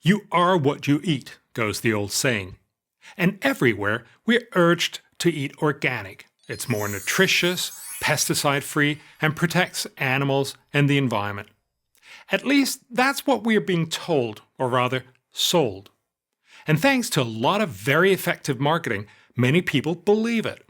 You are what you eat, goes the old saying. And everywhere we're urged to eat organic. It's more nutritious, pesticide-free, and protects animals and the environment. At least that's what we are being told, or rather, sold. And thanks to a lot of very effective marketing, many people believe it.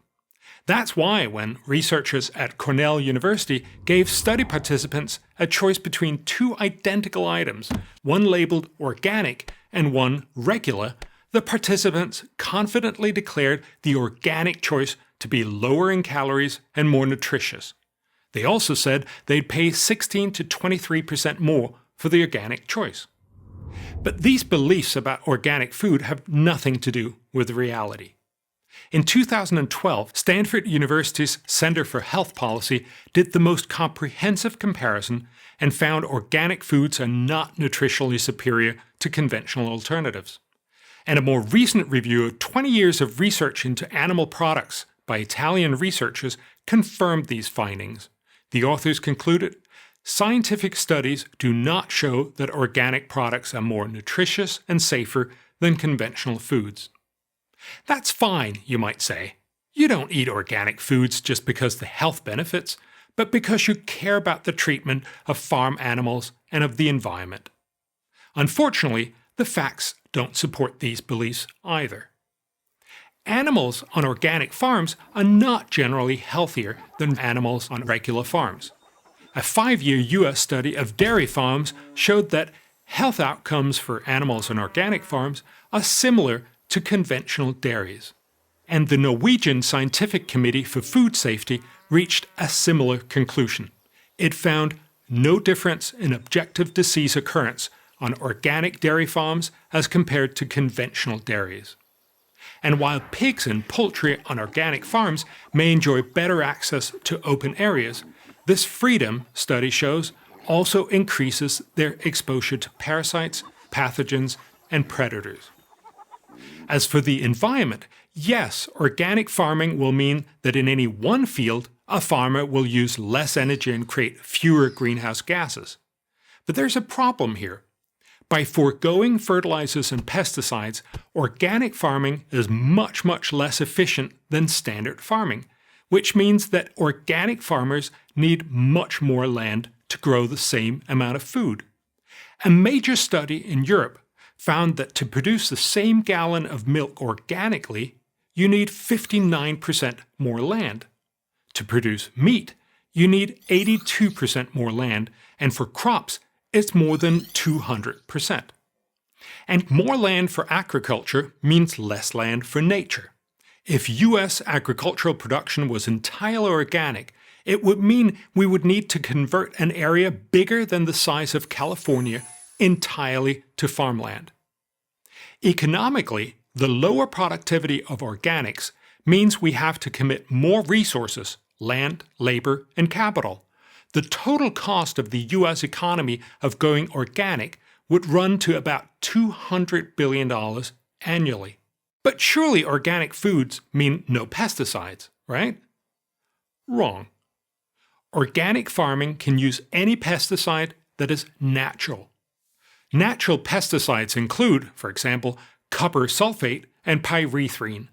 That's why when researchers at Cornell University gave study participants a choice between two identical items, one labeled organic and one regular, the participants confidently declared the organic choice to be lower in calories and more nutritious. They also said they'd pay 16 to 23% more for the organic choice. But these beliefs about organic food have nothing to do with reality. In 2012, Stanford University's Center for Health Policy did the most comprehensive comparison and found organic foods are not nutritionally superior to conventional alternatives. And a more recent review of 20 years of research into animal products by Italian researchers confirmed these findings. The authors concluded, scientific studies do not show that organic products are more nutritious and safer than conventional foods. That's fine, you might say. You don't eat organic foods just because of the health benefits, but because you care about the treatment of farm animals and of the environment. Unfortunately, the facts don't support these beliefs either. Animals on organic farms are not generally healthier than animals on regular farms. A 5-year US study of dairy farms showed that health outcomes for animals on organic farms are similar to conventional dairies. And the Norwegian Scientific Committee for Food Safety reached a similar conclusion. It found no difference in objective disease occurrence on organic dairy farms as compared to conventional dairies. And while pigs and poultry on organic farms may enjoy better access to open areas, this freedom, study shows, also increases their exposure to parasites, pathogens, and predators. As for the environment, yes, organic farming will mean that in any one field, a farmer will use less energy and create fewer greenhouse gases. But there's a problem here. By foregoing fertilizers and pesticides, organic farming is much less efficient than standard farming, which means that organic farmers need much more land to grow the same amount of food. A major study in Europe found that to produce the same gallon of milk organically, you need 59% more land. To produce meat, you need 82% more land, and for crops, it's more than 200%. And more land for agriculture means less land for nature. If US agricultural production was entirely organic, it would mean we would need to convert an area bigger than the size of California entirely to farmland. Economically, the lower productivity of organics means we have to commit more resources, land, labor, and capital. The total cost of the US economy of going organic would run to about $200 billion annually. But surely organic foods mean no pesticides, right? Wrong. Organic farming can use any pesticide that is natural. Natural pesticides include, for example, copper sulfate and pyrethrin.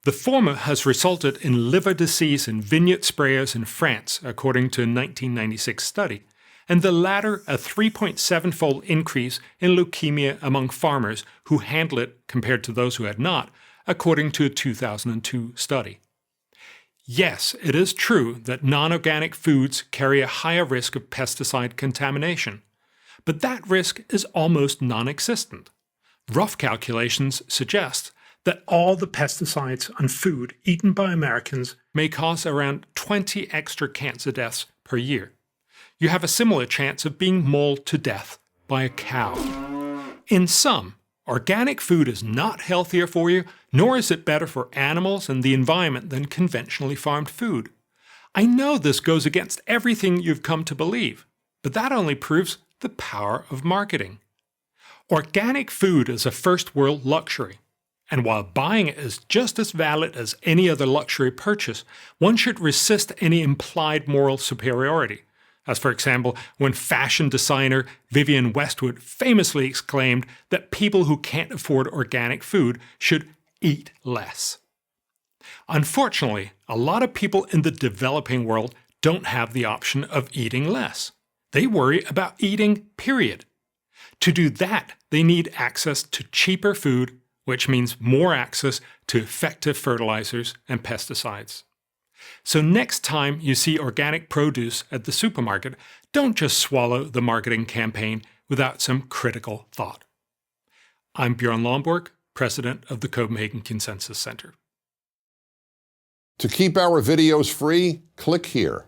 The former has resulted in liver disease in vineyard sprayers in France, according to a 1996 study, and the latter a 3.7-fold increase in leukemia among farmers who handle it compared to those who had not, according to a 2002 study. Yes, it is true that non-organic foods carry a higher risk of pesticide contamination, but that risk is almost non-existent. Rough calculations suggest that all the pesticides on food eaten by Americans may cause around 20 extra cancer deaths per year. You have a similar chance of being mauled to death by a cow. In sum, organic food is not healthier for you, nor is it better for animals and the environment than conventionally farmed food. I know this goes against everything you've come to believe, but that only proves the power of marketing. Organic food is a first-world luxury, and while buying it is just as valid as any other luxury purchase, one should resist any implied moral superiority. as for example when fashion designer Vivienne Westwood famously exclaimed that people who can't afford organic food should eat less. Unfortunately, a lot of people in the developing world don't have the option of eating less. They worry about eating, period. To do that, they need access to cheaper food, which means more access to effective fertilizers and pesticides. So next time you see organic produce at the supermarket, don't just swallow the marketing campaign without some critical thought. I'm Bjorn Lomborg, president of the Copenhagen Consensus Center. To keep our videos free, click here.